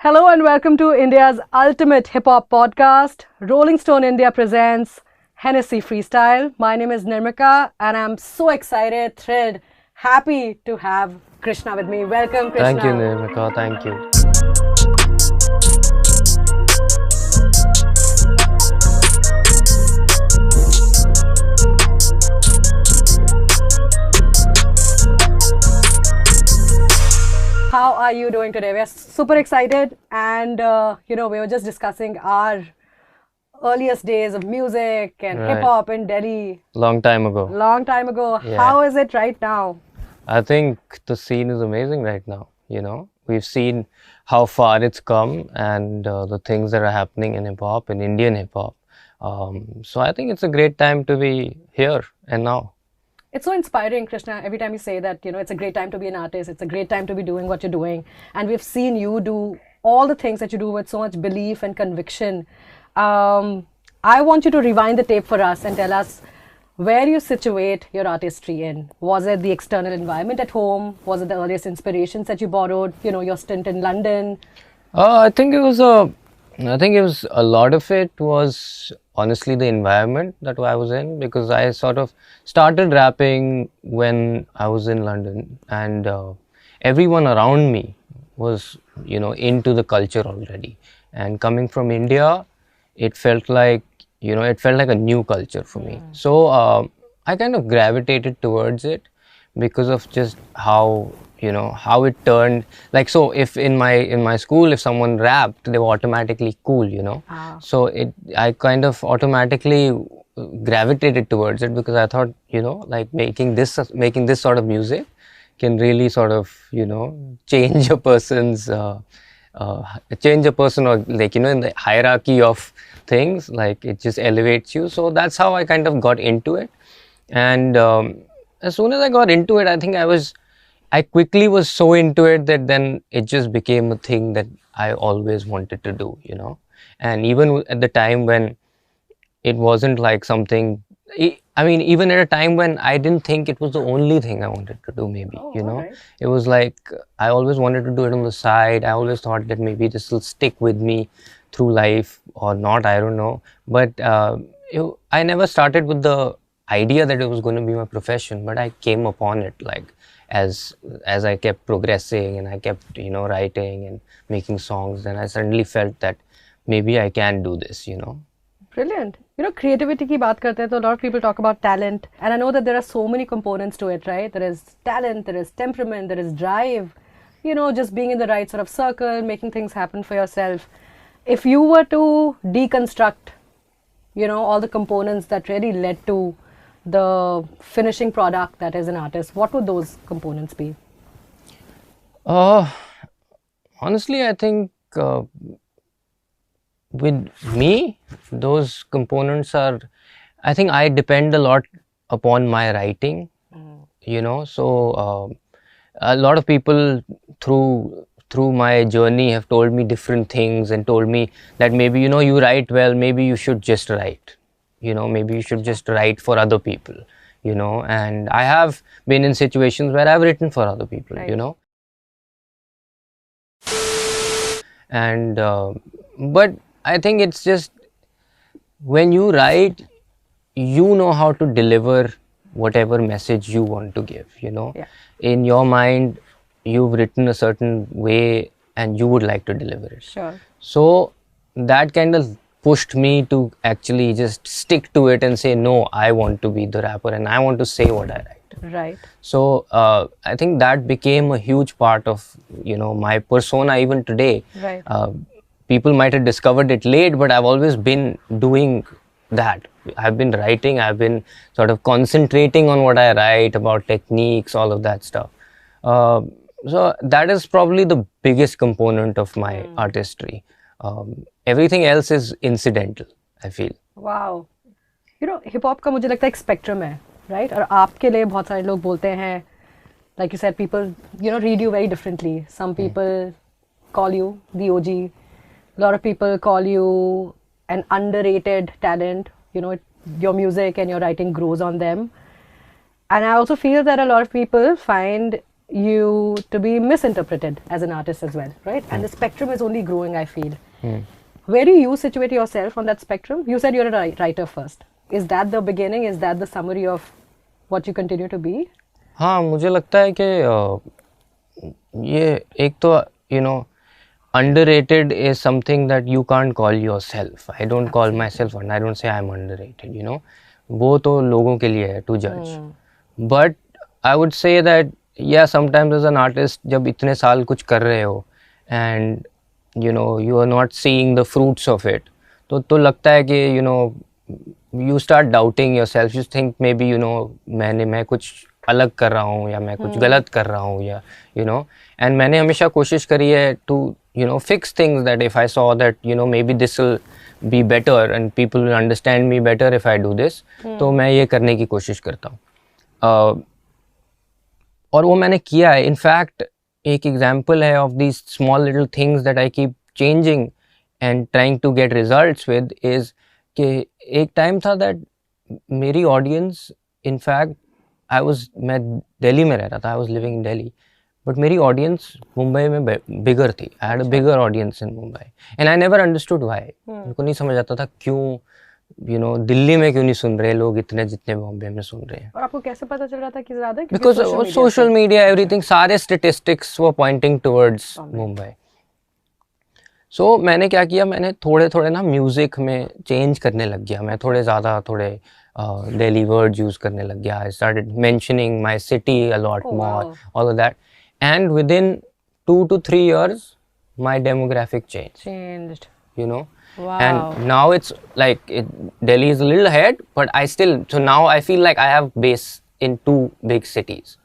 Hello and welcome to India's ultimate hip hop podcast. Rolling Stone India presents Hennessy Freestyle. My name is Nirmika and I'm so excited, thrilled, happy to have Krishna with me. Welcome, Krishna. Thank you, Nirmika. Thank you. How are you doing today? We are super excited and we were just discussing our earliest days of music and Right. hip hop in Delhi Long time ago. long time ago. Yeah. How is it right now? I think the scene is amazing right now. We've seen how far it's come and the things that are happening in hip hop, in Indian hip hop. So I think it's a great time to be here and now. It's so inspiring, Krishna. Every time you say that, it's a great time to be an artist, it's a great time to be doing what you're doing. And we've seen you do all the things that you do with so much belief and conviction. I want you to rewind the tape for us and tell us where you situate your artistry in. Was it the external environment at home? Was it the earliest inspirations that you borrowed? Your stint in London? I think it was a lot of it was honestly the environment that I was in, because I sort of started rapping when I was in London, and everyone around me was into the culture already. And coming from India, it felt like a new culture for me. So I kind of gravitated towards it because of just how it turned. Like, so if in my school, if someone rapped, they were automatically cool. So I kind of automatically gravitated towards it, because I thought like making this sort of music can really sort of change a person's or, like, in the hierarchy of things, like it just elevates you. So that's how I kind of got into it. And as soon as I got into it, I think I quickly was so into it that then it just became a thing that I always wanted to do. And even at the time when it wasn't like something, even at a time when I didn't think it was the only thing I wanted to do, maybe, alright. it was like I always wanted to do it on the side. I always thought that maybe this will stick with me through life or not, I don't know. But I never started with the idea that it was going to be my profession, but I came upon it like as I kept progressing and I kept writing and making songs, then I suddenly felt that maybe I can do this. Brilliant. Creativity ki baat karte hain, so a lot of people talk about talent. And I know that there are so many components to it, right? There is talent, there is temperament, there is drive, just being in the right sort of circle, making things happen for yourself. If you were to deconstruct, all the components that really led to the finishing product that is an artist, what would those components be? Honestly, I think with me, those components are, I think I depend a lot upon my writing. So a lot of people through my journey have told me different things and told me that maybe you write well, maybe you should just write, maybe you should just write for other people, and I have been in situations where I've written for other people. Right. And but I think it's just when you write, how to deliver whatever message you want to give. Yeah. In your mind, you've written a certain way and you would like to deliver it. Sure. So that kind of pushed me to actually just stick to it and say, no, I want to be the rapper and I want to say what I write. Right. So I think that became a huge part of my persona even today. Right. People might have discovered it late, but I've always been doing that. I've been writing, I've been sort of concentrating on what I write, about techniques, all of that stuff. So that is probably the biggest component of my artistry. Everything else is incidental, I feel. Wow. Hip hop का मुझे लगता है एक spectrum है, right? और आपके लिए बहुत सारे लोग बोलते हैं, like you said, people read you very differently. Some people call you the OG. A lot of people call you an underrated talent. Your music and your writing grows on them. And I also feel that a lot of people find you to be misinterpreted as an artist as well, right? And the spectrum is only growing, I feel. Where do you situate yourself on that spectrum? You said you're a writer first. Is that the beginning? Is that the summary of what you continue to be? हाँ, मुझे लगता है कि ये एक तो underrated is something that you can't call yourself. I don't call myself and I don't say I'm underrated, वो तो लोगों के लिए है to judge. But I would say that yeah, sometimes as an artist जब इतने साल कुछ कर रहे हो and you are not seeing the fruits of it, तो लगता है कि you start doubting yourself. You think maybe मैं कुछ अलग कर रहा हूँ या मैं कुछ गलत कर रहा हूँ या and मैंने हमेशा कोशिश करी है to fix things that if I saw that maybe this will be better and people will understand me better if I do this, तो मैं ये करने की कोशिश करता हूँ और वो मैंने किया है. इनफैक्ट एक एग्जाम्पल है of these small little things that I keep changing and trying to get results with is कि एक टाइम था दैट मेरी ऑडियंस, इनफैक्ट मैं दिल्ली में रह रहा था, I was living in Delhi, but मेरी ऑडियंस मुंबई में बिगर थी. I had a bigger audience in Mumbai and I never understood why. मेरे को नहीं समझ आता था क्यों दिल्ली में क्यों नहीं सुन रहे लोग इतने जितने बॉम्बे में सुन रहे हैं. और आपको कैसे पता चल रहा था कि ज्यादा? बिकॉज सोशल मीडिया एवरीथिंग, सारे स्टेटिस्टिक्स वर पॉइंटिंग टुवर्ड्स मुंबई. सो मैंने क्या किया, मैंने थोड़े ना म्यूजिक में चेंज करने लग गया. मैं थोड़े दिल्ली वर्ड्स यूज करने लग गया. I started mentioning my city a lot more, all of that, and with in 2 to 3 years my demographic changed. Wow. And now it's like Delhi is a little ahead, but so now I feel like I have base in 2 big cities,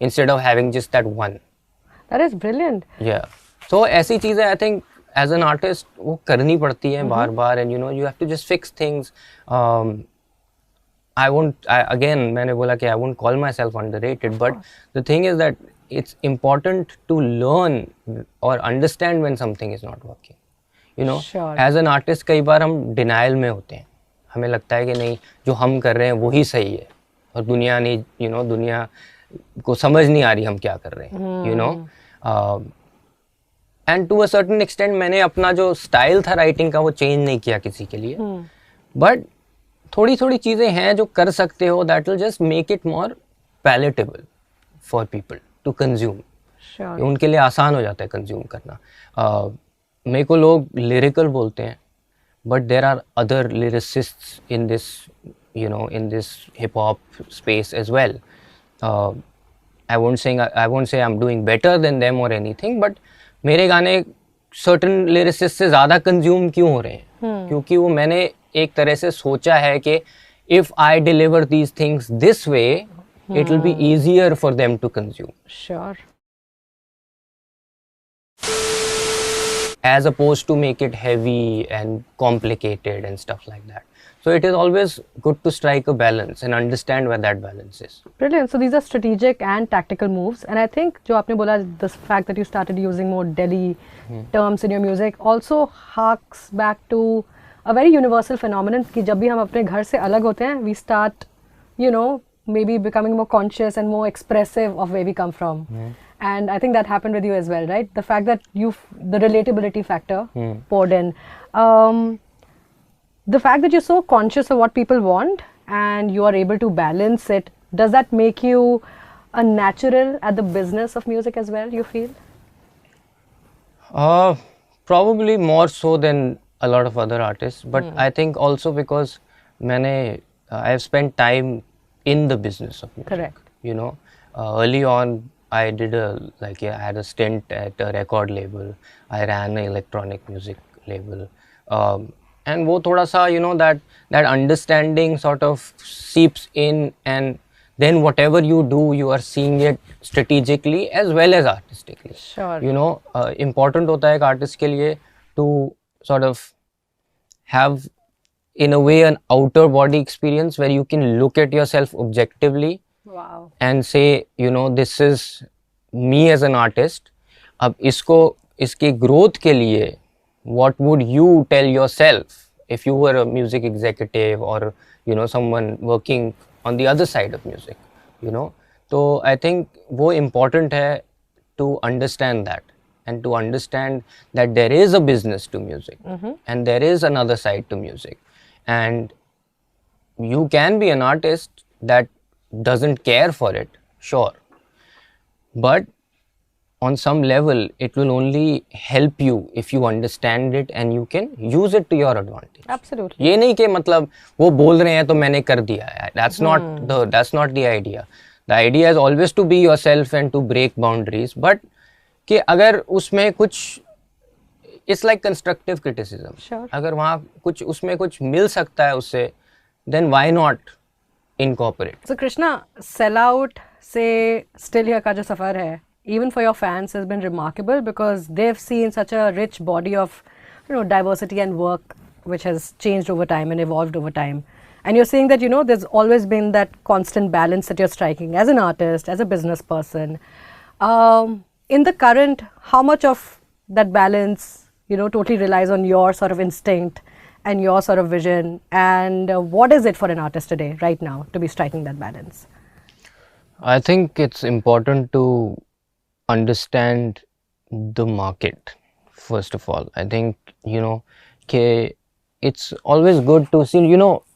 instead of having just that one. That is brilliant. Yeah. So ऐसी चीजें I think as an artist वो करनी पड़ती है बार-बार, and you have to just fix things. Again मैंने बोला कि I won't call myself underrated, but the thing is that it's important to learn or understand when something is not working. Sure. As an artist कई बार हम denial में होते हैं. हमें लगता है कि नहीं, जो हम कर रहे हैं वही सही है और दुनिया नहीं, दुनिया को समझ नहीं आ रही हम क्या कर रहे हैं. And to a certain extent मैंने अपना जो स्टाइल था राइटिंग का वो चेंज नहीं किया किसी के लिए, बट थोड़ी चीज़ें हैं जो कर सकते हो that will just make it more palatable for people to consume. उनके लिए आसान हो जाता है कंज्यूम करना. मेरे को लोग लिरिकल बोलते हैं, but there are other lyricists in this in this hip hop space as well. I won't say I'm doing better than them or anything, but मेरे गाने certain lyricists से ज़्यादा consume क्यों हो रहे हैं? क्योंकि वो मैंने एक तरह से सोचा है कि if I deliver these things this way, it will be easier for them to consume. Sure. As opposed to make it heavy and complicated and stuff like that. So it is always good to strike a balance and understand where that balance is. Brilliant. So these are strategic and tactical moves, and I think जो आपने बोला, the fact that you started using more Delhi terms in your music also harks back to a very universal phenomenon कि जब भी हम अपने घर से अलग होते हैं, we start, maybe becoming more conscious and more expressive of where we come from. And I think that happened with you as well, right? The fact that the relatability factor poured in. The fact that you're so conscious of what people want and you are able to balance it, does that make you a natural at the business of music as well, you feel? Probably more so than a lot of other artists, but I think also because I have spent time in the business of music. Correct. Early on, I had a stint at a record label. I ran an electronic music label. And वो थोड़ा सा, that understanding sort of seeps in, and then whatever you do, you are seeing it strategically as well as artistically. Sure. Important होता है एक artist के लिए to sort of have, in a way, an outer body experience where you can look at yourself objectively. Wow. And say, this is me as an artist. अब इसके growth के लिए, what would you tell yourself if you were a music executive or someone working on the other side of music? तो I think वो important है to understand that, and to understand that there is a business to music, and there is another side to music, and you can be an artist that doesn't care for it, sure, but on some level it will only help you if you understand it and you can use it to your advantage. Absolutely. ये नहीं कि मतलब वो बोल रहे हैं तो मैंने कर दिया है. That's not the idea. The idea is always to be yourself and to break boundaries, but कि अगर उसमें कुछ, it's like constructive criticism. Sure. अगर वहाँ कुछ उसमें कुछ मिल सकता है उससे, then why not incorporate? So Krishna, Sellout से Still Here का जो सफर है, even for your fans, has been remarkable because they've seen such a rich body of, diversity and work which has changed over time and evolved over time. And you're saying that, there's always been that constant balance that you're striking as an artist, as a business person. In the current, how much of that balance, totally relies on your sort of instinct and your sort of vision? And what is it for an artist today, right now, to be striking that balance? I think it's important to understand the market, first of all. I think, it's always good to see,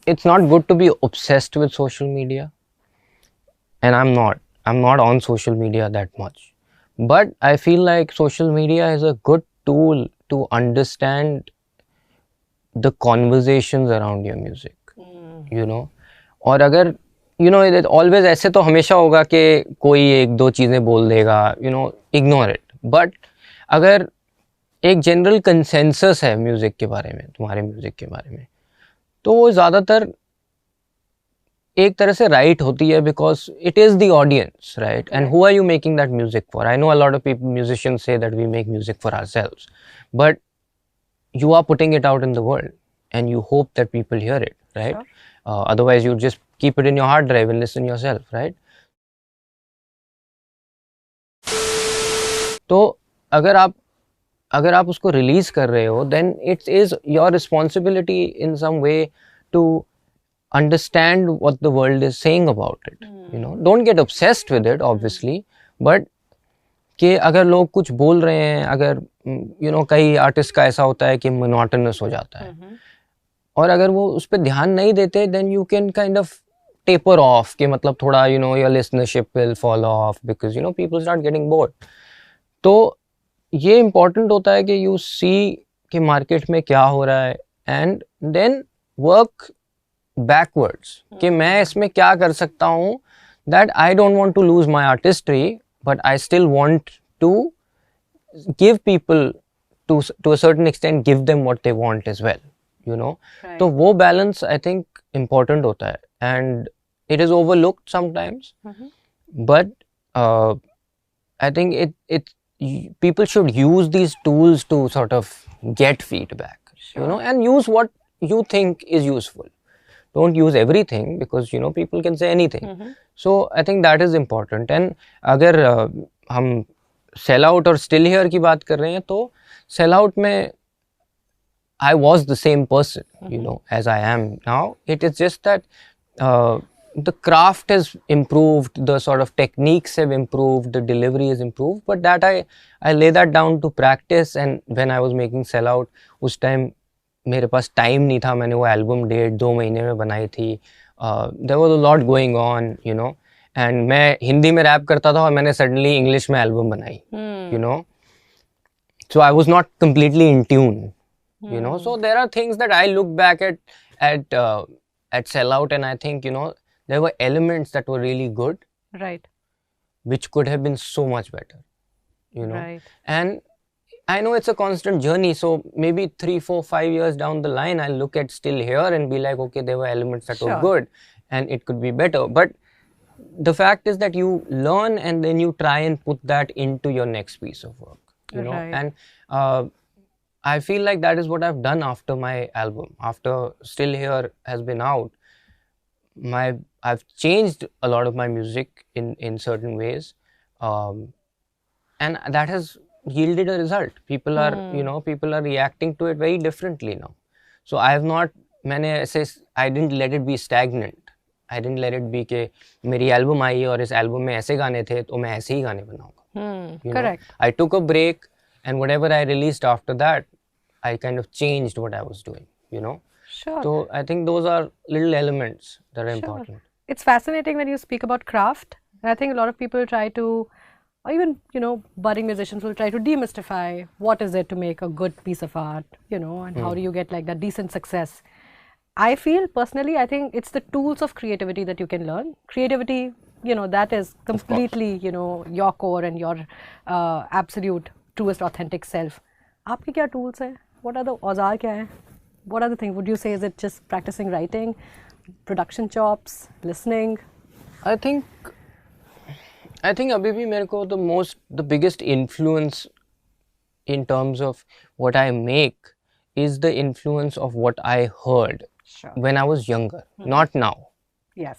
it's not good to be obsessed with social media. And I'm not on social media that much. But I feel like social media is a good tool to understand the conversations around your music, और अगर always ऐसे तो हमेशा होगा कि कोई एक दो चीज़ें बोल देगा, इग्नोर इट. बट अगर एक जनरल कंसेंसस है म्यूज़िक के बारे में, तुम्हारे म्यूज़िक के बारे में, तो वो ज़्यादातर एक तरह से राइट होती है, because it is the audience, right? And who are you making that music for? I know a lot of people, musicians say that we make music for ourselves, but you are putting it out in the world and you hope that people hear it, right? Sure. Otherwise you just keep it in your hard drive and listen yourself, right? तो अगर आप उसको release कर रहे हो, then it is your responsibility in some way to understand what the world is saying about it. Don't get obsessed with it, obviously, but कि अगर लोग कुछ बोल रहे हैं, अगर कई आर्टिस्ट का ऐसा होता है कि मोनोटोनस हो जाता है, और अगर वो उस पर ध्यान नहीं देते, then you can kind of taper off, कि मतलब थोड़ा your listenership will fall off because people start getting bored. तो ये इम्पोर्टेंट होता है कि यू सी कि मार्केट में क्या हो रहा है, एंड देन वर्क बैकवर्ड्स कि मैं इसमें क्या कर सकता हूँ, that I don't want to lose my artistry, but I still want to give people to a certain extent, give them what they want as well, Right. तो वो balance I think important होता है, and it is overlooked sometimes, but I think people should use these tools to sort of get feedback, sure. And use what you think is useful. Don't use everything because people can say anything. So I think that is important. And अगर हम sell out और still here की बात कर रहे हैं, तो sell out में I was the same person, as I am now. It is just that the craft has improved, the sort of techniques have improved, the delivery is improved, but that I lay that down to practice. And when I was making sell out, उस time मेरे पास time नहीं था, मैंने वो album 1.5-2 महीने में बनाई थी. There was a lot going on, and मैं हिंदी में रैप करता था और मैंने सडनली इंग्लिश में एल्बम बनाई, so I was not completely in tune, so there are things that I look back at sell out, and I think there were elements that were really good, right, which could have been so much better, right. And I know it's a constant journey, so maybe 3, 4, 5 years down the line, I'll look at Still Here and be like, okay, there were elements that were good and it could be better. But the fact is that you learn and then you try and put that into your next piece of work, Right. And I feel like that is what I've done after my album. After Still Here has been out, I've changed a lot of my music in certain ways, and that has yielded a result. People are people are reacting to it very differently now. So I didn't let it be stagnant. I didn't let it be कि मेरी album आई और इस album में ऐसे गाने थे तो मैं ऐसे ही गाने बनाऊंगा. Correct. I took a break, and whatever I released after that, I kind of changed what I was doing. Sure. So I think those are little elements that are Sure. important. It's fascinating when you speak about craft. And I think a lot of people try to, or even, budding musicians will try to demystify what is it to make a good piece of art, and how do you get like that decent success. I feel personally, I think it's the tools of creativity that you can learn. Creativity, that is completely, your core and your absolute, truest, authentic self. आपके क्या tools हैं? What are the औजार क्या हैं? What are the things? Would you say, is it just practicing writing, production chops, listening? I think अभी भी मेरे को the biggest influence in terms of what I make is the influence of what I heard when I was younger, not now. Yes.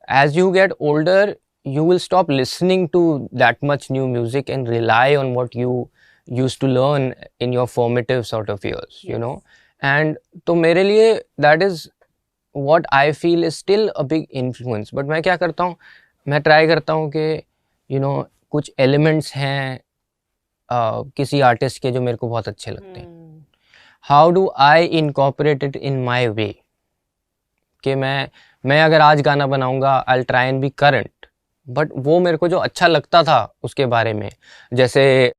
As you get older, you will stop listening to that much new music and rely on what you used to learn in your formative sort of years, and तो मेरे लिए that is what I feel is still a big influence. But मैं क्या करता हूँ, मैं try करता हूँ कि कुछ elements हैं किसी artist के जो मेरे को बहुत अच्छे लगते हैं. How do I incorporate it in my way? कि मैं अगर आज गाना बनाऊंगा, I'll try and be current, but वो मेरे को जो अच्छा लगता था उसके बारे में, जैसे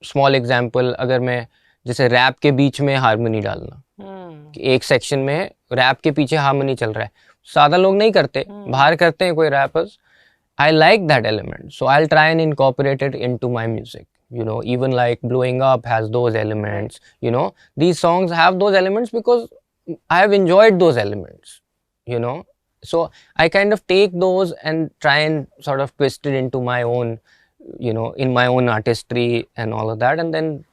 स्मॉल एग्जाम्पल, अगर मैं जैसे रैप के बीच में हारमोनी डालना, एक सेक्शन में रैप के पीछे हारमोनी चल रहा है, सादा लोग नहीं करते, बाहर करते हैं कोई rappers. I like that element, so I'll try and incorporate it into my music. Even like Blowing Up has those elements. These songs have those elements because I have enjoyed those elements. So I kind of take those and try and sort of twist it into my own, in my own artistry and all of that, and then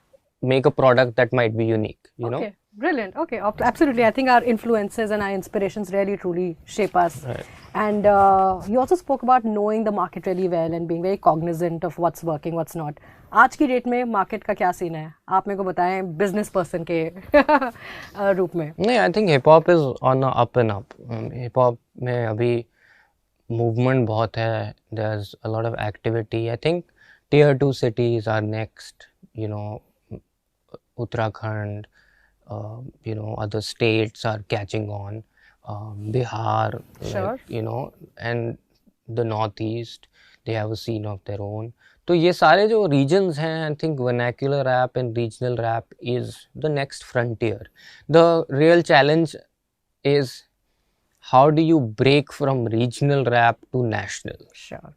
make a product that might be unique. Okay, brilliant. Okay, absolutely. I think our influences and our inspirations really truly shape us. Right. And you also spoke about knowing the market really well and being very cognizant of what's working, what's not. आज की date में market का क्या scene है, आप मेरे को बताएं बिजनेस पर्सन के रूप में. नहीं, I think hip hop is on up and up. Hip hop में अभी मूवमेंट बहुत है, there is a lot of activity. I think tier 2 cities are next, Uttarakhand, other states are catching on, Bihar, Sure. and the Northeast, they have a scene of their own. तो ये सारे जो regions हैं, I think vernacular rap and regional rap is the next frontier. The real challenge is how do you break from regional rap to national? Sure.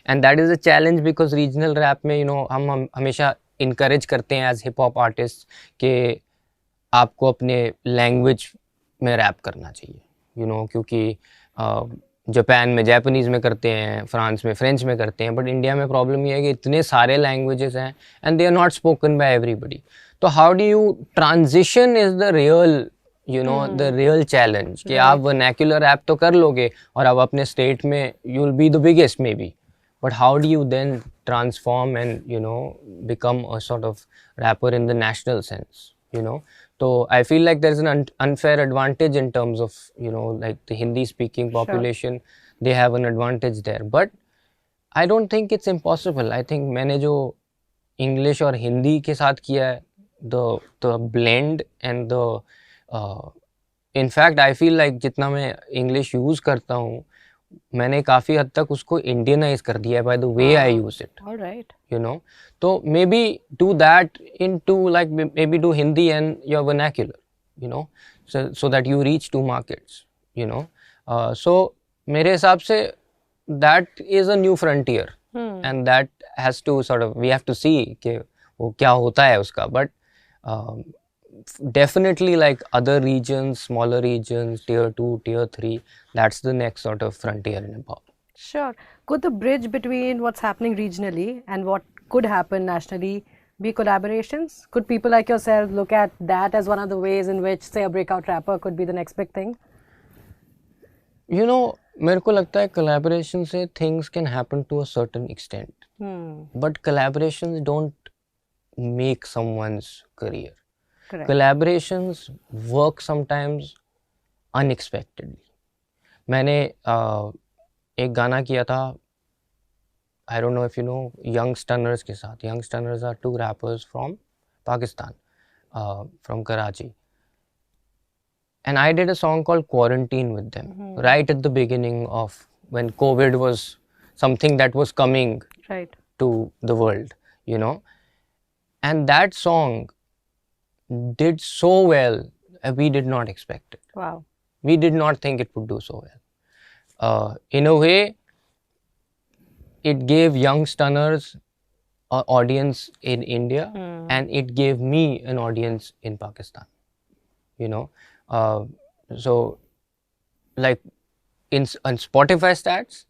And that is a challenge because regional rap में, हम हमेशा encourage करते हैं as hip hop artists कि आपको अपने language में rap करना चाहिए, क्योंकि जापान में जापानीज में करते हैं, फ्रांस में फ्रेंच में करते हैं, बट इंडिया में प्रॉब्लम ये है कि इतने सारे लैंग्वेजेस हैं and they are not spoken by everybody. तो how do you transition is the real the real challenge कि आप वर्नैक्युलर ऐप तो कर लोगे और आप अपने स्टेट में you will be the biggest maybe, but how do you then transform and become a sort of rapper in the national sense. So I feel like there's an unfair advantage in terms of, like the Hindi speaking population. Sure. They have an advantage there. But I don't think it's impossible. I think मैंने जो English और हिंदी के साथ किया है, the blend and in fact I feel like जितना मैं English use करता हूँ, मैंने काफ़ी हद तक उसको इंडियनाइज कर दिया है by the way I use it. All right. तो maybe do that into like maybe do Hindi and your vernacular, so that you reach two markets, so मेरे हिसाब से that is a new frontier. And that has to sort of, we have to see कि वो क्या होता है उसका, but definitely like other regions, smaller regions, tier 2, tier 3, that's the next sort of frontier in hip hop. Sure. Could the bridge between what's happening regionally and what could happen nationally be collaborations? Could people like yourself look at that as one of the ways in which, say, a breakout rapper could be the next big thing? मेरे को लगता है collaboration से things can happen to a certain extent. But collaborations don't make someone's career. Correct. Collaborations work sometimes unexpectedly. मैंने एक गाना किया था, I don't know if you know, Young Stunners के साथ. Young Stunners are two rappers from Pakistan, from Karachi. And I did a song called Quarantine with them, right at the beginning of when COVID was something that was coming Right. to the world, you know. And that song did so well, we did not expect it. Wow. We did not think it would do so well. In a way, it gave Young Stunners an audience in India, and it gave me an audience in Pakistan, you know. So like on Spotify stats,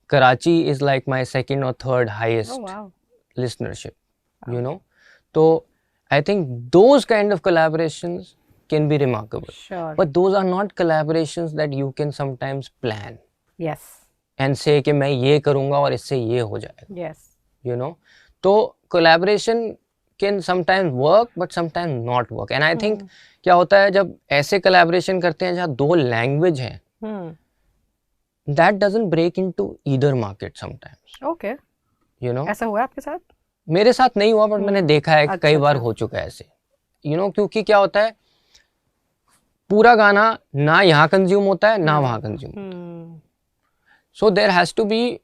Karachi is like my second or third highest Oh wow. listenership, you know. So I think those kind of collaborations can be remarkable. Sure. But those are not collaborations that you can sometimes plan Yes. and say कि मैं ये करूँगा और इससे ये हो जाएगा, Yes. you know. तो collaboration can sometimes work but sometimes not work. And I think क्या होता है जब ऐसे collaboration करते हैं जहाँ दो language हैं, that doesn't break into either market sometimes, Okay. you know. ऐसा हुआ आपके साथ? मेरे साथ नहीं हुआ but मैंने देखा है कई बार हो चुका है ऐसे, you know. क्योंकि क्या होता है पूरा गाना ना यहाँ कंज्यूम होता है ना वहाँ consume. So there has to be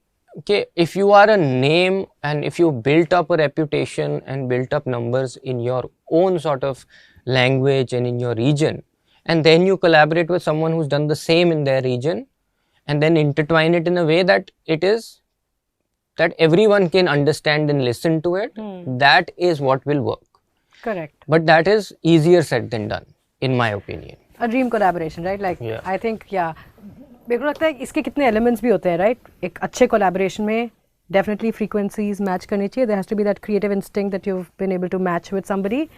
कि if you are a name and if you built up a reputation and built up numbers in your own sort of language and in your region, and then you collaborate with someone who's done the same in their region and then intertwine it in a way that it is that everyone can understand and listen to it, that is what will work. Correct. But that is easier said than done, in my opinion. A dream collaboration, right? Like Yeah. I think, yeah. मेरे को लगता है इसके कितने elements भी होते हैं, right? एक अच्छे collaboration में definitely frequencies match करनी चाहिए. There has to be that creative instinct that you've been able to match with somebody,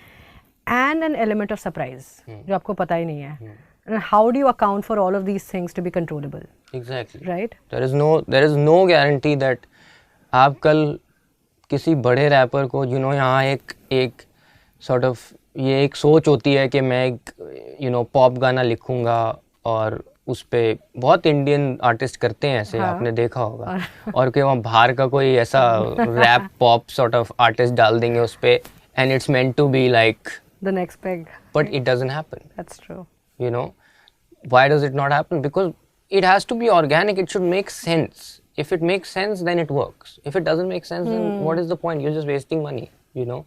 and an element of surprise जो आपको पता ही नहीं है. And how do you account for all of these things to be controllable? Exactly. Right? There is no guarantee that आप कल किसी बड़े wrapper को यहाँ एक sort of ये एक सोच होती है कि मैं एक पॉप गाना लिखूंगा और उस पे बहुत इंडियन आर्टिस्ट करते हैं ऐसे, आपने देखा होगा, और कि वहाँ बाहर का कोई ऐसा rap pop sort of artist डाल देंगे उस पे and it's meant to be like the next peg, but it doesn't happen. That's true. You know, why does it not happen? Because it has to be organic. It should make sense. If it makes sense, then it works. If it doesn't make sense, then what is the point? You're just wasting money, you know.